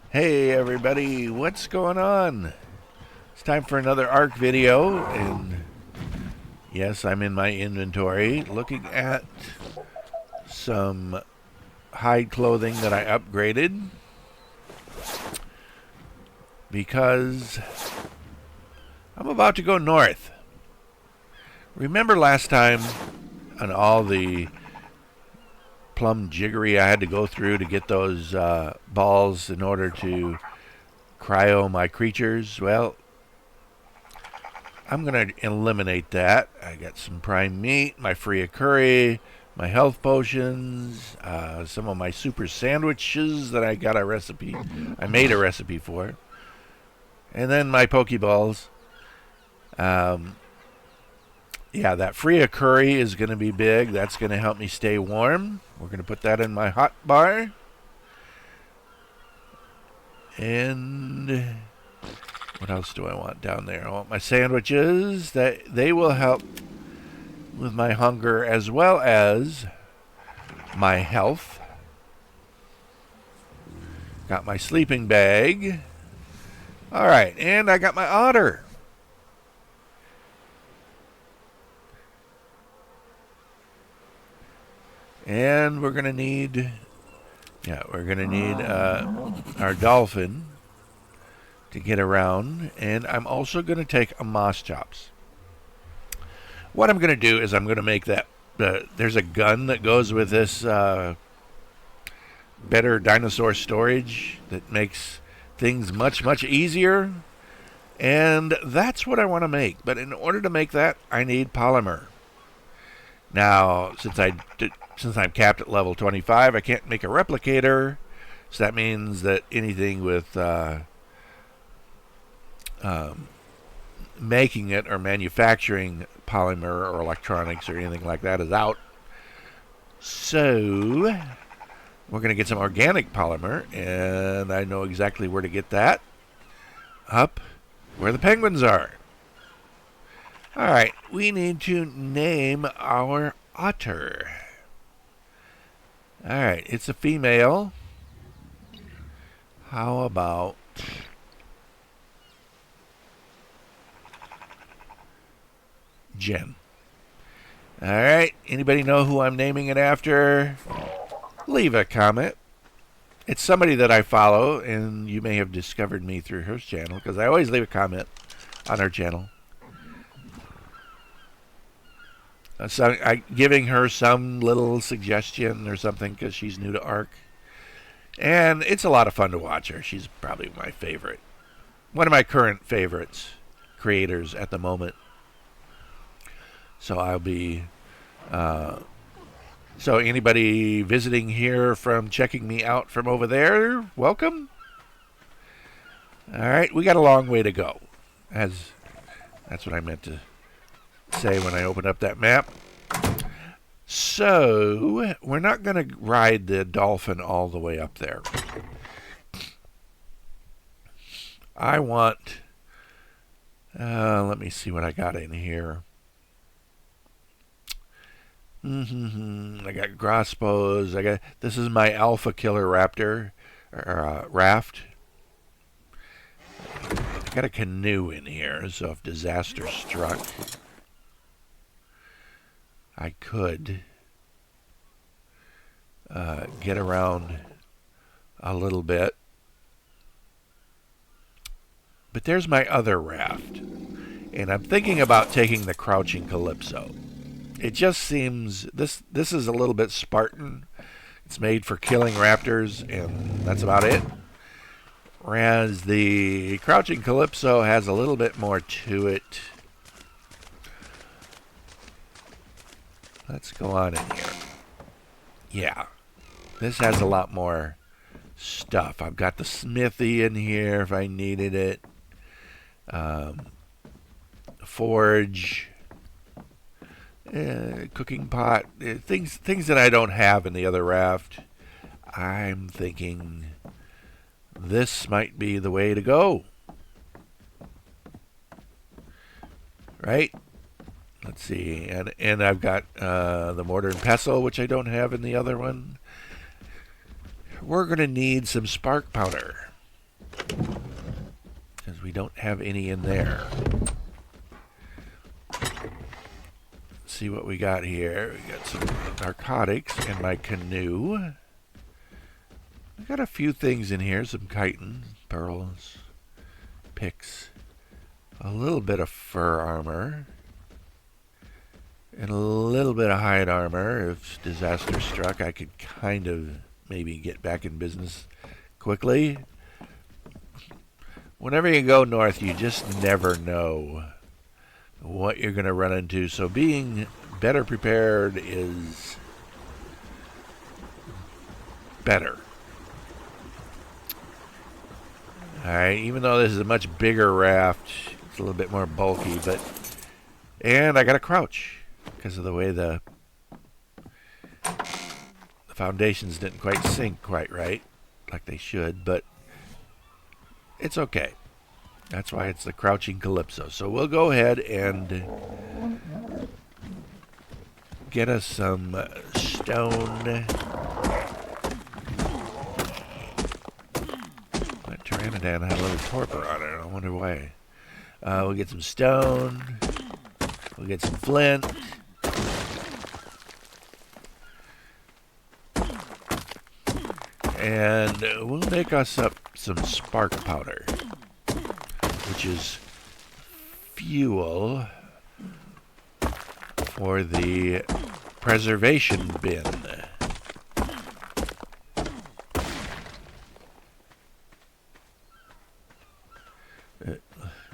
Hey everybody, what's going on? It's time for another ARK video, and yes, I'm in my inventory looking at some hide clothing that I upgraded because I'm about to go north. Remember last time on all the plum jiggery I had to go through to get those balls in order to cryo my creatures? Well, I'm going to eliminate that. I got some prime meat, my free curry, my health potions, some of my super sandwiches that I got a recipe. I made a recipe for. And then my Pokeballs. Yeah, that free curry is going to be big. That's going to help me stay warm. We're going to put that in my hot bar. And what else do I want down there? I want my sandwiches. They will help with my hunger as well as my health. Got my sleeping bag. All right, and I got my otter. And we're gonna need, our dolphin to get around, and I'm also going to take a moss chops. What I'm going to do is I'm going to make that, there's a gun that goes with this better dinosaur storage that makes things much, much easier, and that's what I want to make. But in order to make that, I need polymer. Now, since I'm capped at level 25, I can't make a replicator, so that means that anything with making it or manufacturing polymer or electronics or anything like that is out. So we're going to get some organic polymer, and I know exactly where to get that. Up where the penguins are. Alright, we need to name our otter. Alright, it's a female. How about Jen? Alright, anybody know who I'm naming it after? Leave a comment. It's somebody that I follow, and you may have discovered me through her channel, because I always leave a comment on her channel. So giving her some little suggestion or something, because she's new to ARK. And it's a lot of fun to watch her. She's probably my favorite. One of my current favorites creators at the moment. So I'll be... so anybody visiting here from checking me out from over there, welcome. Alright, we got a long way to go. That's what I meant to say when I opened up that map. So we're not going to ride the dolphin all the way up there. I want, let me see what I got in here. I got Grospos. This is my Alpha Killer Raptor, raft. I got a canoe in here, so if disaster struck, I could get around a little bit. But there's my other raft, and I'm thinking about taking the Crouching Calypso. It just seems, this is a little bit Spartan. It's made for killing raptors, and that's about it. Whereas the Crouching Calypso has a little bit more to it. Let's go on in here. Yeah, this has a lot more stuff. I've got the smithy in here if I needed it. Forge. Cooking pot. Things that I don't have in the other raft. I'm thinking this might be the way to go. Right? Let's see, and I've got the mortar and pestle, which I don't have in the other one. We're going to need some spark powder. because we don't have any in there. See what we got here. We got some narcotics in my canoe. We got a few things in here, some chitin, pearls, picks, a little bit of fur armor, and a little bit of hide armor. If disaster struck, I could kind of maybe get back in business quickly. Whenever you go north, you just never know what you're going to run into. So being better prepared is better. Alright, even though this is a much bigger raft, it's a little bit more bulky, but... And I got to crouch because of the way the foundations didn't quite sink quite right, like they should, but it's okay. That's why it's the crouching Calypso. So we'll go ahead and get us some stone. That Pteranodon had a little torpor on it. I wonder why. We'll get some stone. We'll get some flint. And we'll make us up some spark powder, which is fuel for the preservation bin.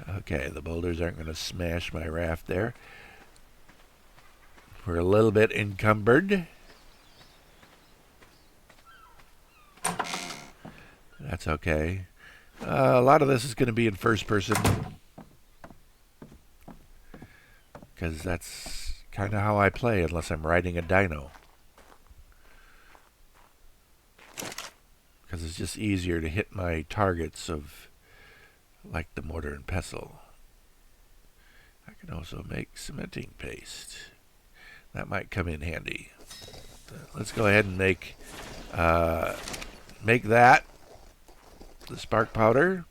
Okay, the boulders aren't going to smash my raft there. We're a little bit encumbered. That's okay. A lot of this is going to be in first person, because that's kind of how I play unless I'm riding a dino. Because it's just easier to hit my targets of, like the mortar and pestle. I can also make cementing paste. That might come in handy. Let's go ahead and make that. The spark powder,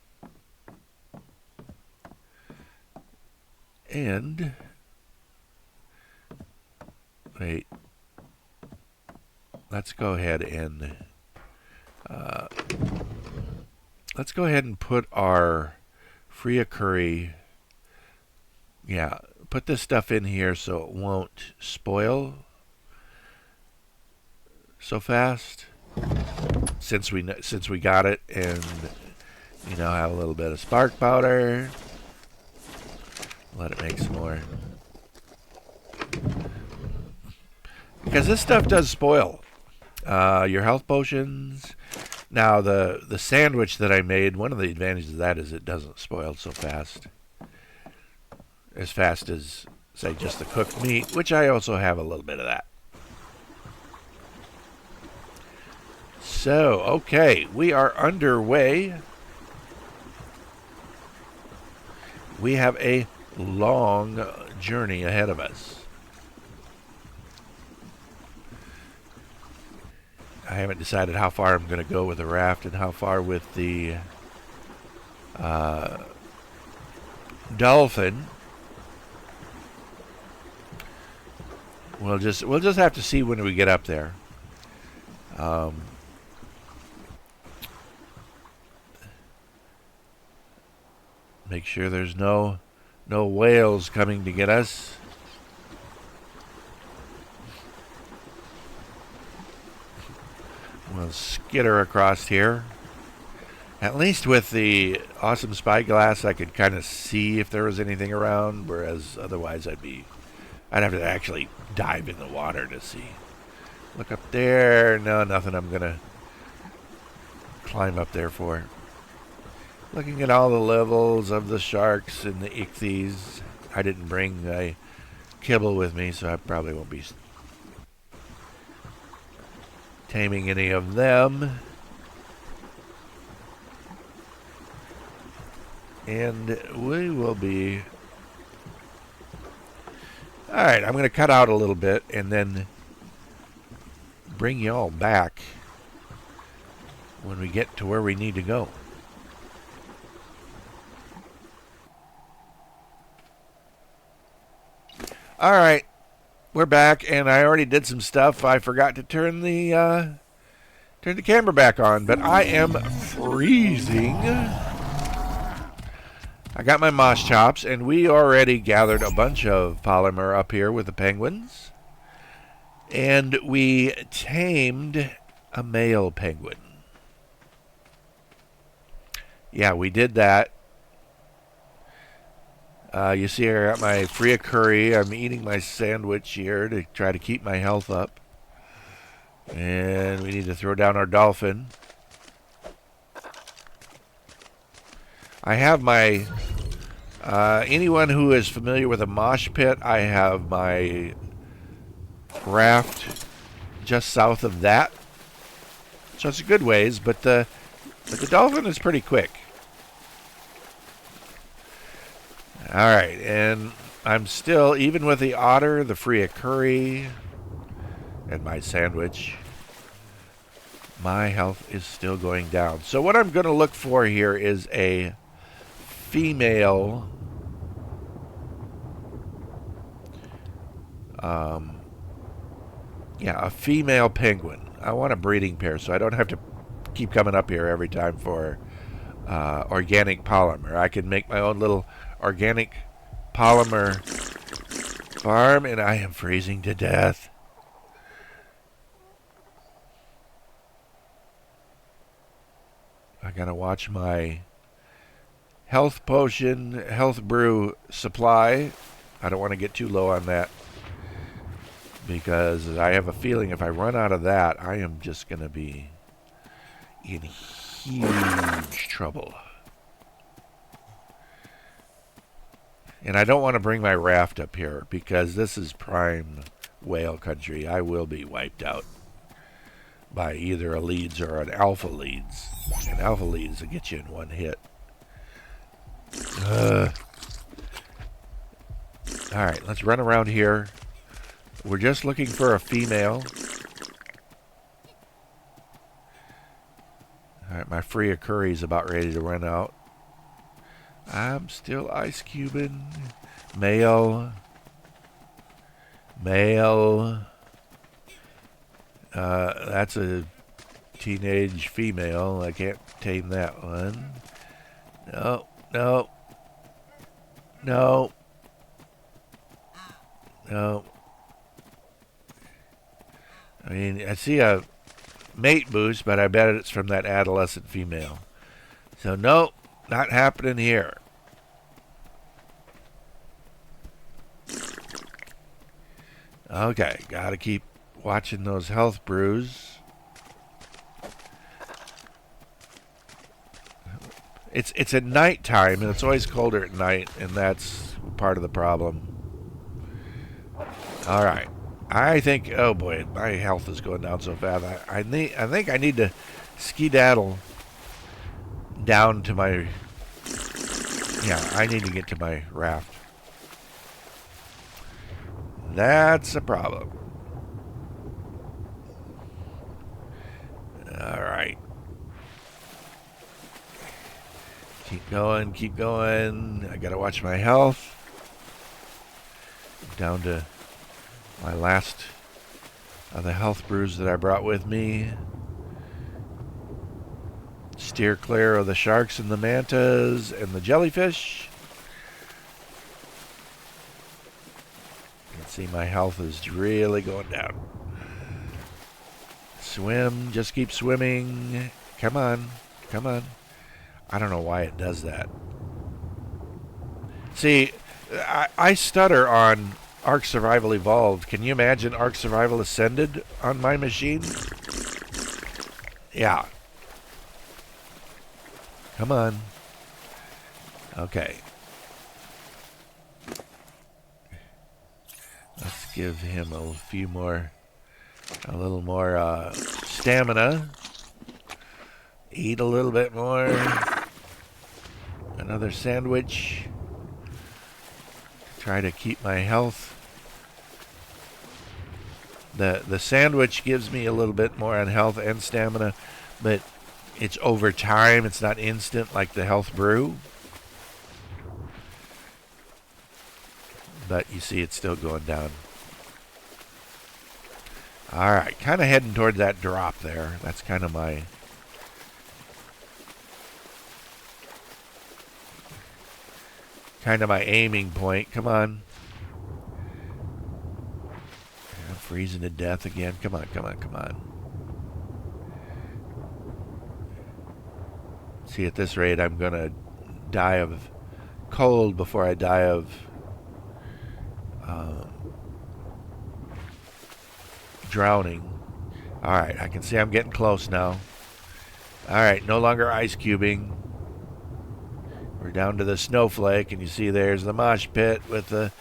and wait, let's go ahead and put our Freakuri, put this stuff in here so it won't spoil so fast. Since we got it, and have a little bit of spark powder, let it make some more, because this stuff does spoil your health potions. Now the sandwich that I made, one of the advantages of that is it doesn't spoil so fast, as say just the cooked meat, which I also have a little bit of that. So, okay, we are underway. We have a long journey ahead of us. I haven't decided how far I'm going to go with the raft and how far with the dolphin. We'll just have to see when we get up there. Make sure there's no whales coming to get us. We'll skitter across here. At least with the awesome spyglass, I could kind of see if there was anything around, whereas otherwise I'd have to actually dive in the water to see. Look up there. No, nothing I'm gonna climb up there for. Looking at all the levels of the sharks and the ichthyes. I didn't bring my kibble with me, so I probably won't be taming any of them. And we will be... Alright, I'm going to cut out a little bit and then bring you all back when we get to where we need to go. All right, we're back, and I already did some stuff. I forgot to turn the camera back on, but I am freezing. I got my moss chops, and we already gathered a bunch of polymer up here with the penguins. And we tamed a male penguin. Yeah, we did that. You see I got my free curry. I'm eating my sandwich here to try to keep my health up. And we need to throw down our dolphin. I have my... anyone who is familiar with a mosh pit, I have my raft just south of that. So it's a good ways, but the dolphin is pretty quick. Alright, and I'm still, even with the otter, the free curry, and my sandwich, my health is still going down. So what I'm going to look for here is a female a female penguin. I want a breeding pair so I don't have to keep coming up here every time for organic polymer. I can make my own little organic polymer farm, and I am freezing to death. I gotta watch my health potion, health brew supply. I don't want to get too low on that, because I have a feeling if I run out of that, I am just going to be in huge trouble. And I don't want to bring my raft up here, because this is prime whale country. I will be wiped out by either a leads or an alpha leads. An alpha leads will get you in one hit. Alright, let's run around here. We're just looking for a female. Alright, my free curry's about ready to run out. I'm still ice cubing. Male. That's a teenage female. I can't tame that one. No. I mean, I see a mate boost, but I bet it's from that adolescent female. So, no, not happening here. Okay, gotta keep watching those health brews. It's at night time, and it's always colder at night, and that's part of the problem. All right, I think. Oh boy, my health is going down so fast. I think I need to skedaddle down to my. Yeah, I need to get to my raft. That's a problem. All right. Keep going. I gotta watch my health. Down to my last of the health brews that I brought with me. Steer clear of the sharks and the mantas and the jellyfish. You can see my health is really going down. Swim, just keep swimming. Come on. I don't know why it does that. See, I stutter on ARK Survival Evolved. Can you imagine ARK Survival Ascended on my machine? Yeah. Come on. Okay. Let's give him a little more stamina. Eat a little bit more. Another sandwich. Try to keep my health. The sandwich gives me a little bit more on health and stamina, but it's over time. It's not instant like the health brew. But you see it's still going down. Alright, kind of heading toward that drop there. That's kind of my... aiming point. Come on. I'm freezing to death again. Come on, come on, come on. See, at this rate, I'm going to die of cold before I die of drowning. Alright, I can see I'm getting close now. Alright, no longer ice cubing. We're down to the snowflake, and you see there's the mosh pit with the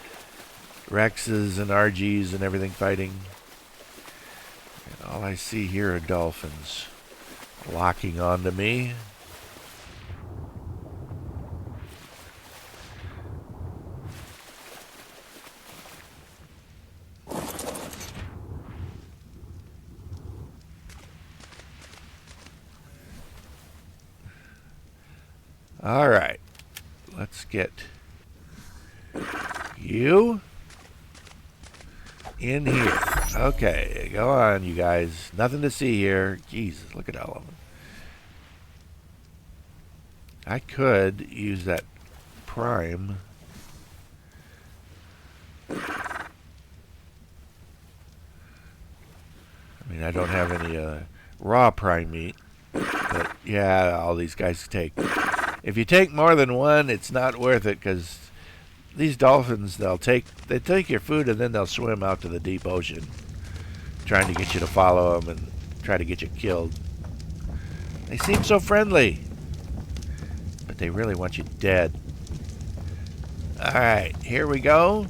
Rexes and RGs and everything fighting. And all I see here are dolphins locking onto me. All right, let's get you in here. Okay, go on, you guys. Nothing to see here. Jesus, look at all of them. I could use that prime. I mean, I don't have any raw prime meat, but yeah, all these guys take. If you take more than one, it's not worth it, because these dolphins, they take your food and then they'll swim out to the deep ocean, trying to get you to follow them and try to get you killed. They seem so friendly, but they really want you dead. Alright, here we go.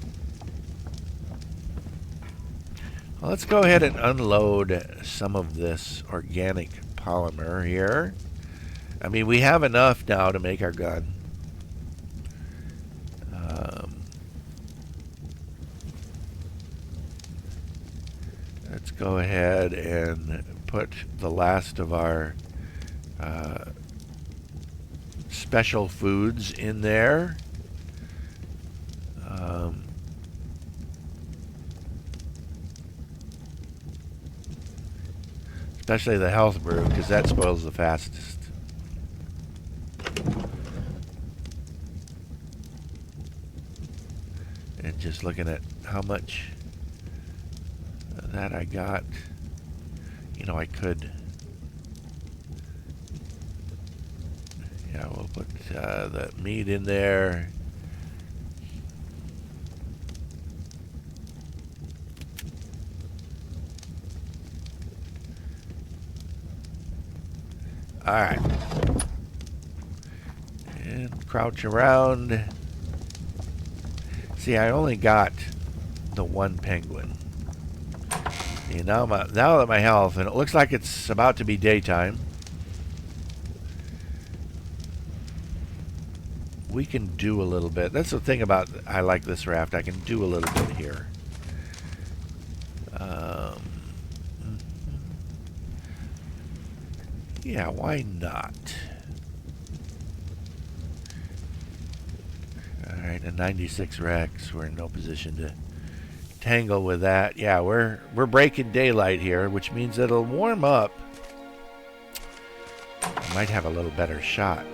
Well, let's go ahead and unload some of this organic polymer here. I mean, we have enough now to make our gun. Let's go ahead and put the last of our special foods in there. Especially the health brew, because that spoils the fastest. And just looking at how much that I got, you know, I could, yeah, we'll put the meat in there. All right, and crouch around. See, I only got the one penguin. See, now that my health, and it looks like it's about to be daytime, we can do a little bit. That's the thing about, I like this raft, I can do a little bit here. Yeah, why not? Alright, a 96 Rex. We're in no position to tangle with that. Yeah, we're breaking daylight here, which means it'll warm up. I might have a little better shot.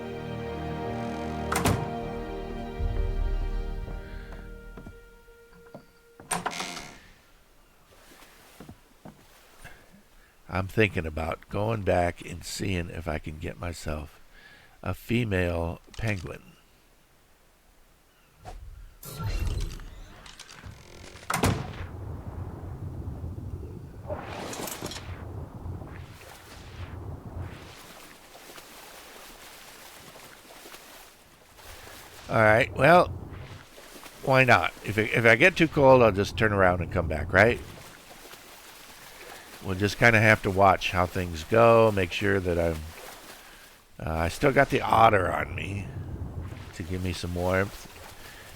I'm thinking about going back and seeing if I can get myself a female penguin. Alright, well, why not? If I get too cold, I'll just turn around and come back, right? We'll just kind of have to watch how things go, make sure that I still got the otter on me to give me some warmth.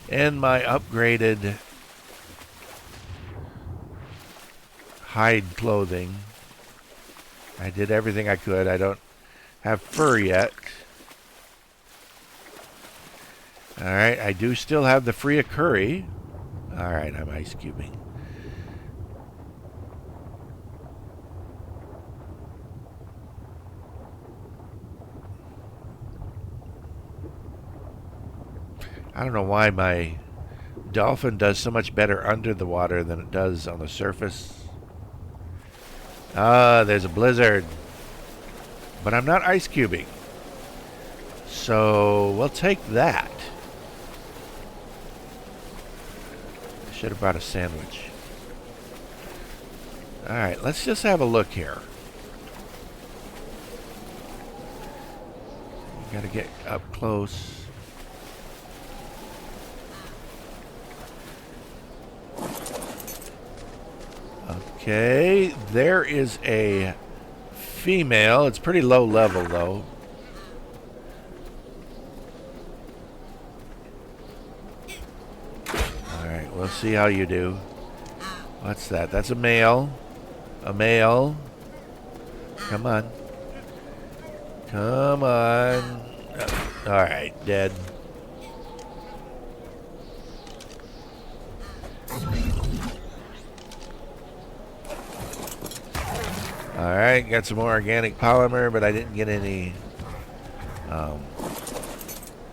And my upgraded hide clothing. I did everything I could. I don't have fur yet. Alright, I do still have the free curry. Alright, I'm ice cubing. I don't know why my dolphin does so much better under the water than it does on the surface. Ah, there's a blizzard. But I'm not ice cubing. So we'll take that. I should have brought a sandwich. Alright, let's just have a look here. Gotta get up close. Okay, there is a female. It's pretty low level though. Alright, we'll see how you do. What's that? That's a male. A male. Come on. Come on. Alright, dead. Alright, got some more organic polymer, but I didn't get any.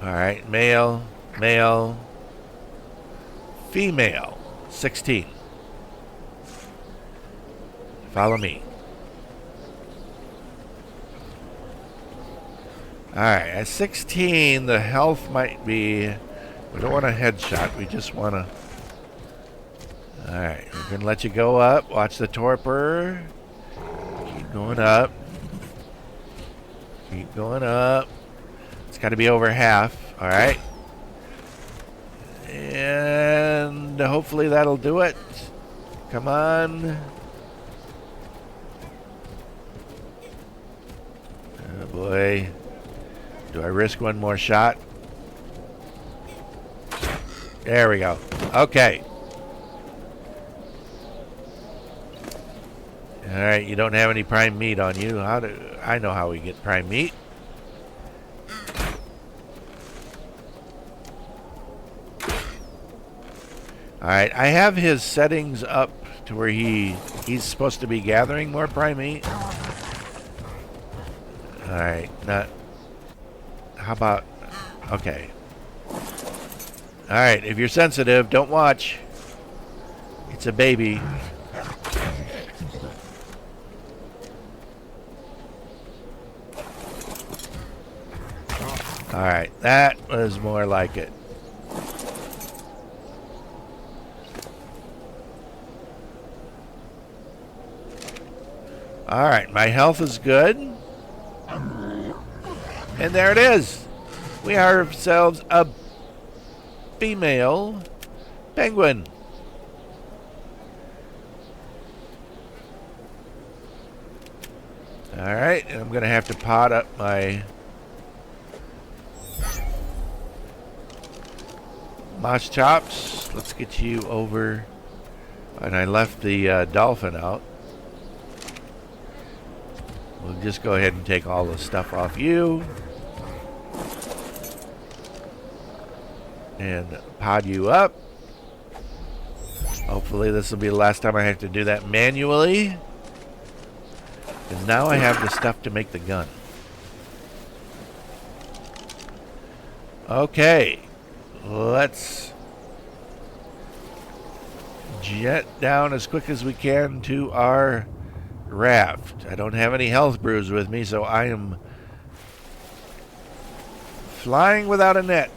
Alright, male, male, female, 16. Follow me. Alright, at 16, the health might be... We don't want a headshot, we just want to... Alright, we're going to let you go up. Watch the torpor. Keep going up. Keep going up. It's got to be over half. Alright. And hopefully that'll do it. Come on. Oh boy. Do I risk one more shot? There we go. Okay. Alright, you don't have any prime meat on you. I know how we get prime meat. Alright, I have his settings up to where he's supposed to be gathering more prime meat. Alright, not... How about... Okay. Alright, if you're sensitive, don't watch. It's a baby. Alright, that was more like it. Alright, my health is good. And there it is. We have ourselves a female penguin. Alright, and I'm going to have to pot up my moss chops. Let's get you over. And I left the dolphin out. We'll just go ahead and take all the stuff off you. And pod you up. Hopefully this will be the last time I have to do that manually. And now I have the stuff to make the gun. Okay. Let's jet down as quick as we can to our raft. I don't have any health brews with me, so I am flying without a net.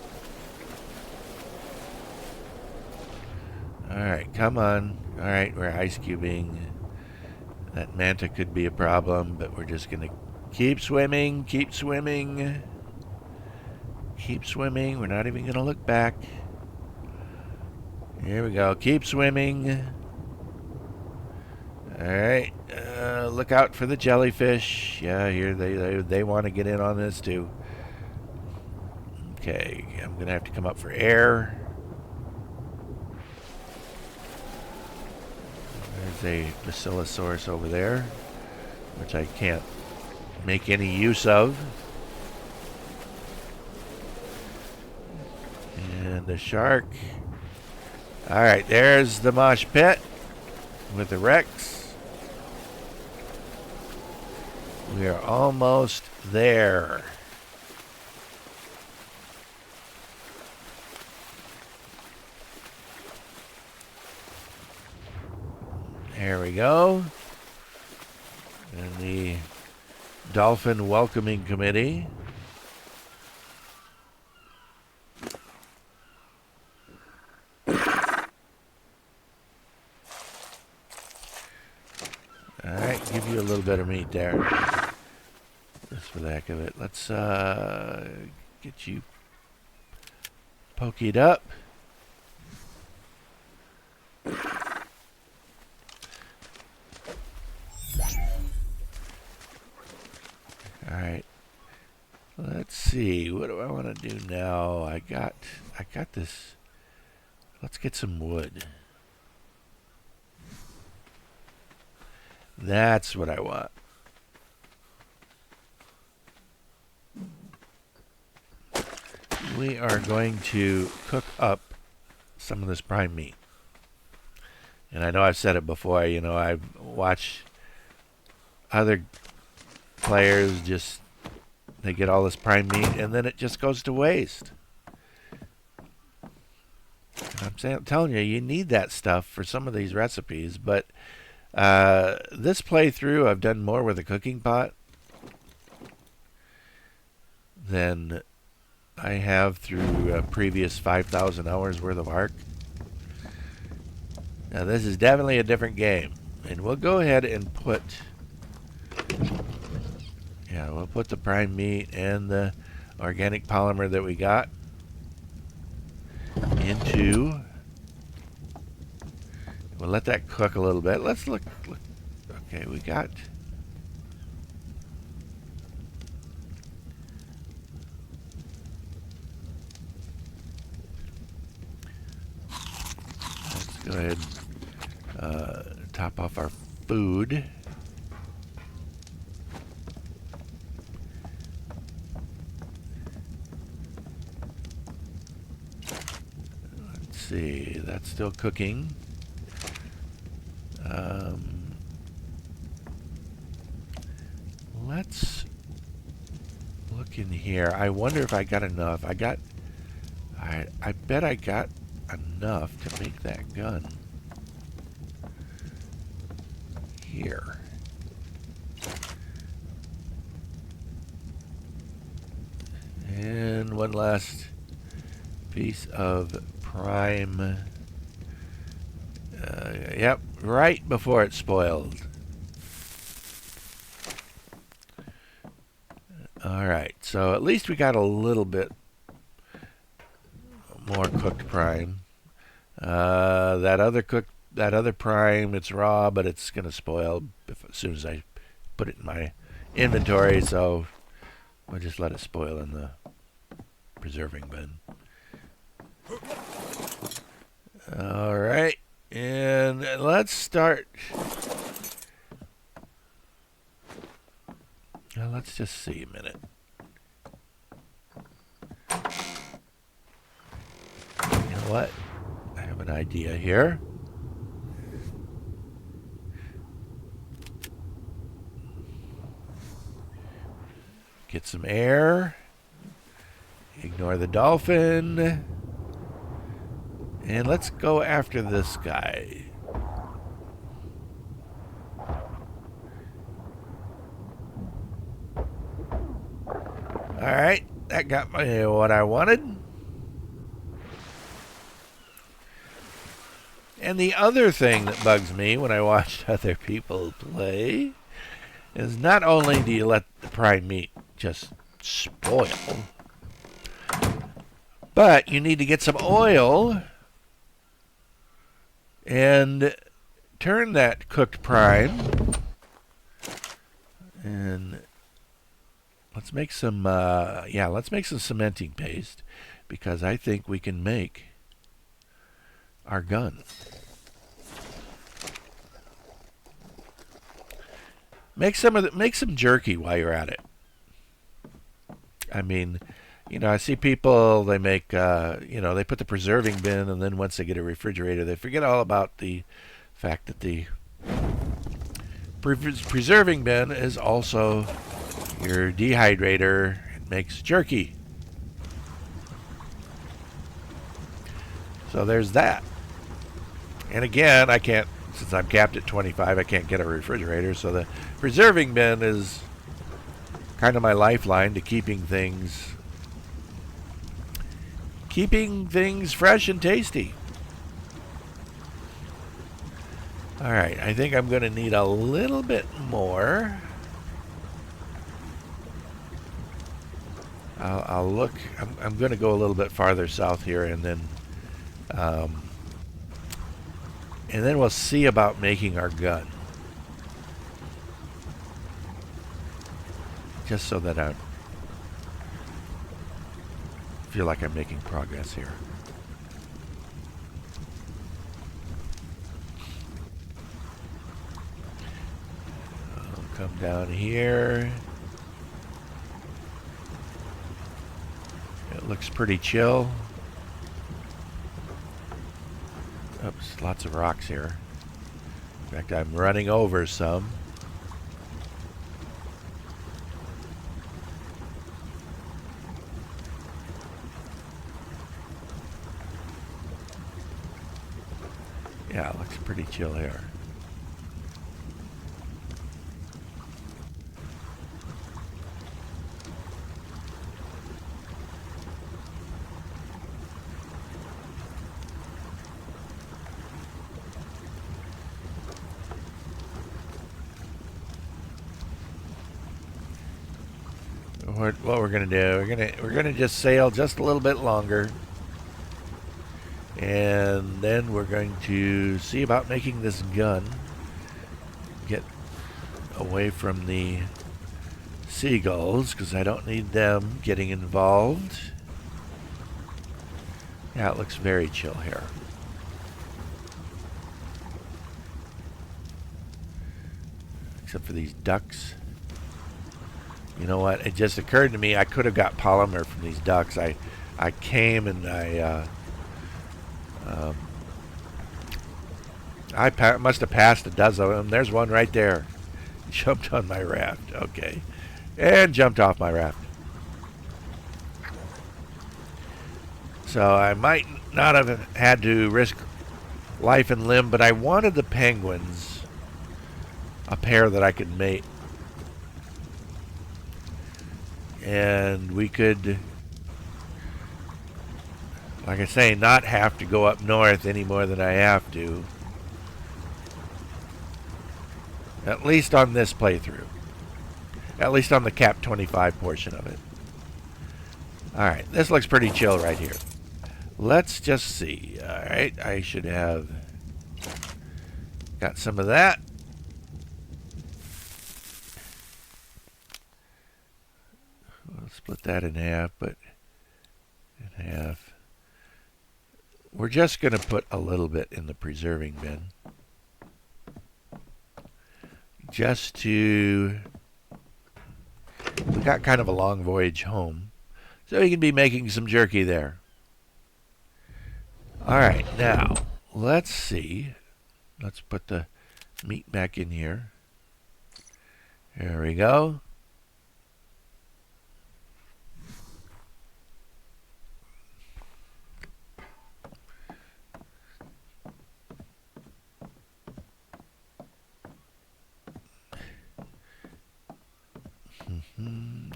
Alright, come on. Alright, we're ice cubing. That manta could be a problem, but we're just going to keep swimming, keep swimming. Keep swimming. We're not even going to look back. Here we go. Keep swimming. Alright. Look out for the jellyfish. Yeah, here they want to get in on this too. Okay, I'm going to have to come up for air. There's a basilosaurus over there, which I can't make any use of. And the shark. Alright, there's the mosh pit with the Rex. We are almost there. There we go. And the Dolphin Welcoming Committee. Alright, give you a little bit of meat there. Just for the heck of it. Let's get you pokeyed up. Alright. Let's see. What do I want to do now? I got this. Let's get some wood. That's what I want. We are going to cook up some of this prime meat. And I know I've said it before, you know, I've watched other players just, they get all this prime meat and then it just goes to waste. And I'm telling you, you need that stuff for some of these recipes, but this playthrough I've done more with a cooking pot than I have through previous 5,000 hours worth of ARK. Now this is definitely a different game, and we'll go ahead and put, yeah, we'll put the prime meat and the organic polymer that we got into. We'll let that cook a little bit. Let's look. Okay, we got. Let's go ahead and top off our food. Let's see, that's still cooking. Let's look in here. I wonder if I got enough. I bet I got enough to make that gun. Here. And one last piece of prime. Yep, right before it spoiled. Alright, so at least we got a little bit more cooked prime. That other prime, it's raw, but it's gonna spoil as soon as I put it in my inventory, so we'll just let it spoil in the preserving bin. Alright, and let's start. Now let's just see a minute. You know what? I have an idea here. Get some air. Ignore the dolphin. And let's go after this guy. Alright, that got me what I wanted. And the other thing that bugs me when I watch other people play is not only do you let the prime meat just spoil, but you need to get some oil and turn that cooked prime. And let's make some, let's make some cementing paste, because I think we can make our gun. Make some jerky while you're at it. I mean, I see people, they make, they put the preserving bin, and then once they get a refrigerator, they forget all about the fact that the preserving bin is also your dehydrator. It makes jerky. So there's that. And again, I can't, since I'm capped at 25, I can't get a refrigerator. So the preserving bin is kind of my lifeline to keeping things fresh and tasty. All right, I think I'm going to need a little bit more. I'll look. I'm going to go a little bit farther south here, and then we'll see about making our gun. Just so that I feel like I'm making progress here. I'll come down here. It looks pretty chill. Oops, lots of rocks here. In fact, I'm running over some. Yeah, it looks pretty chill here. What we're gonna do? We're gonna just sail just a little bit longer, and then we're going to see about making this gun. Get away from the seagulls because I don't need them getting involved. Yeah, it looks very chill here. Except for these ducks. You know what? It just occurred to me I could have got polymer from these ducks. I came and I must have passed a dozen of them. There's one right there. Jumped on my raft. Okay. And jumped off my raft. So I might not have had to risk life and limb, but I wanted the penguins a pair that I could mate. And we could, like I say, not have to go up north any more than I have to. At least on this playthrough. At least on the Cap25 portion of it. Alright, this looks pretty chill right here. Let's just see. Alright, I should have got some of that. We'll split that in half, but in half. We're just going to put a little bit in the preserving bin. Just to... We got kind of a long voyage home, so we can be making some jerky there. Alright, now, let's see. Let's put the meat back in here. There we go.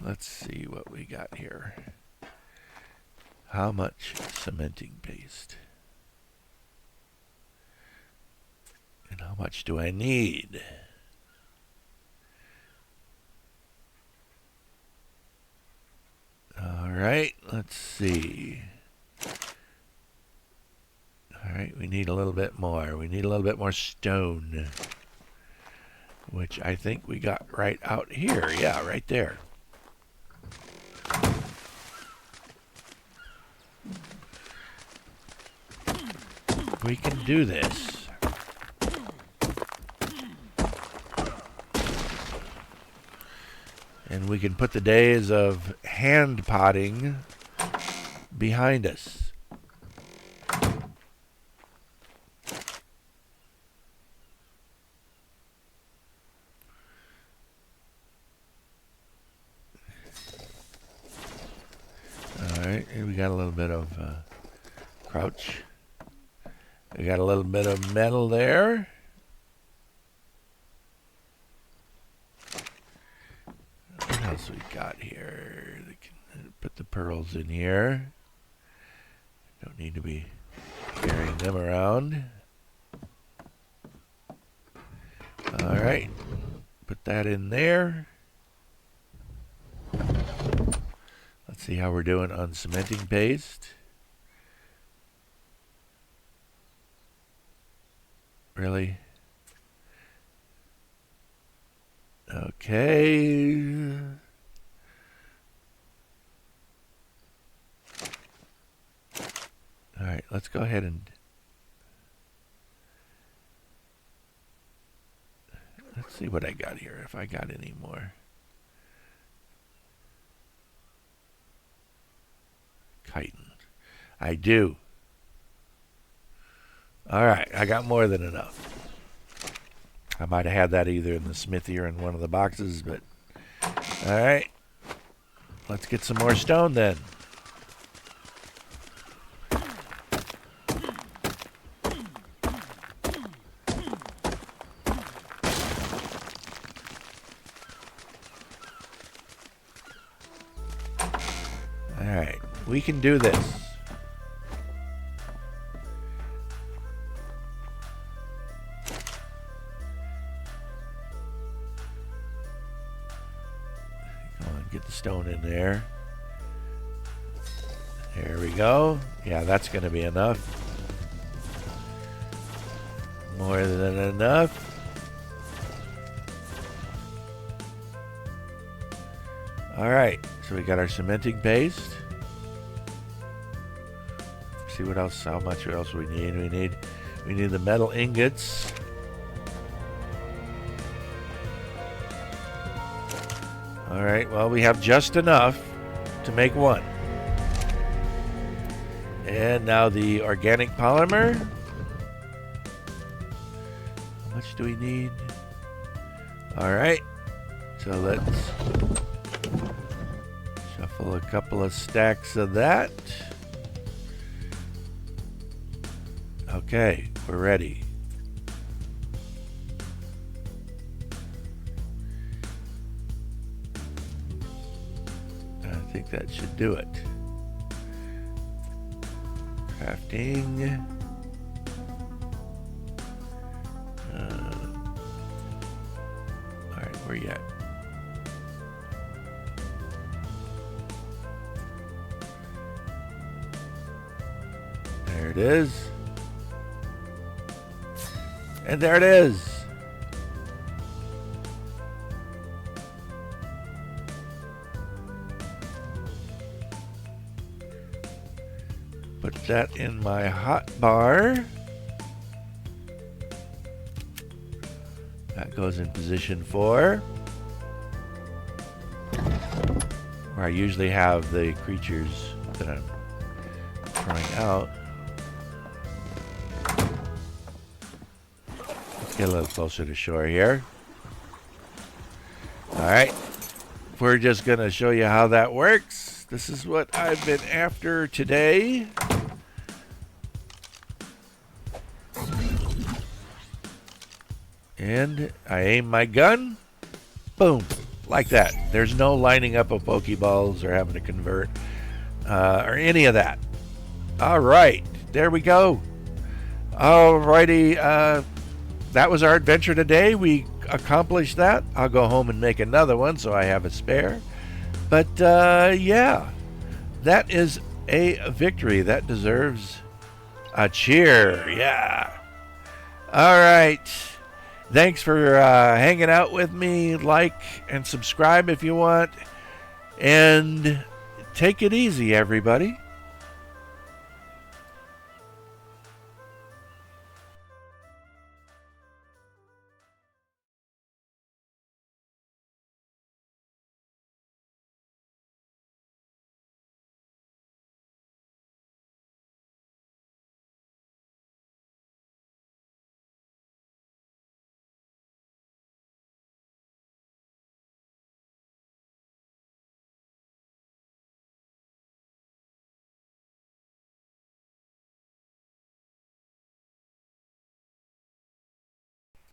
Let's see what we got here. How much cementing paste? And how much do I need? Alright, let's see. Alright, we need a little bit more. We need a little bit more stone. Which I think we got right out here. Yeah, right there. We can do this. And we can put the days of hand potting behind us. Alright, here we got a little bit of crouch. We got a little bit of metal there. What else we got here? Put the pearls in here. Don't need to be carrying them around. Alright, put that in there. Let's see how we're doing on cementing paste. Really? Okay. All right, let's go ahead and let's see what I got here, if I got any more. Chitin. I do. All right, I got more than enough. I might have had that either in the smithy or in one of the boxes, but all right. Let's get some more stone then. All right, we can do this. Get the stone in there. There we go. Yeah, that's going to be enough. More than enough. All right, so we got our cementing paste. See what else? How much else we need? We need the metal ingots. All right, well, we have just enough to make one. And now the organic polymer. How much do we need? All right, so let's shuffle a couple of stacks of that. Okay, we're ready. I think that should do it. Crafting. All right, where you at? There it is. And there it is. Put that in my hot bar. That goes in position 4. Where I usually have the creatures that I'm trying out. Let's get a little closer to shore here. Alright. We're just going to show you how that works. This is what I've been after today. And I aim my gun. Boom. Like that. There's no lining up of Pokeballs or having to convert or any of that. All right. There we go. Alrighty. That was our adventure today. We accomplished that. I'll go home and make another one so I have a spare. But yeah, that is a victory. That deserves a cheer. Yeah. All right. Thanks for hanging out with me. Like and subscribe if you want. And take it easy, everybody.